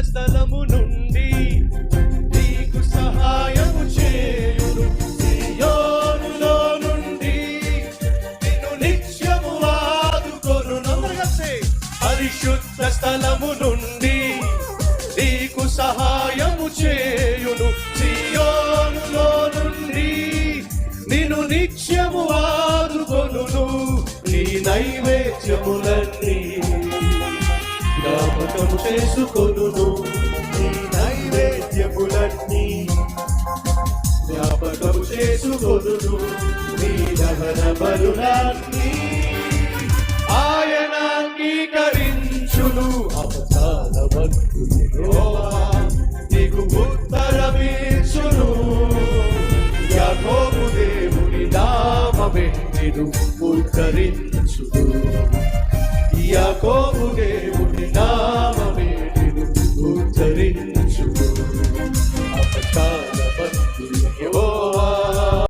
స్థలము నుండి నీకు సహాయము చేయును. సియోనులో నుండి నిన్ను నిత్యము ఆదుకొనును. పరిశుద్ధ స్థలము నుండి నీకు సహాయము చేయును. సియోనులో నుండి నిన్ను నిత్యము ఆదుకొనును. నీ నైవేద్యములన్నీ జ్ఞాపకము చేసుకొనును. నీ నైవేద్యములన్నీ జ్ఞాపకము చేసుకొనును. నీ దహన బలులన్నీ ఆయన అంగీకరించును. అపచార భక్తుని యెహోవా నీకు ఉత్తరమిచ్చును. యాకోబు దేవుని నామమే నిన్ను ఉద్ధరించును. యాకోబు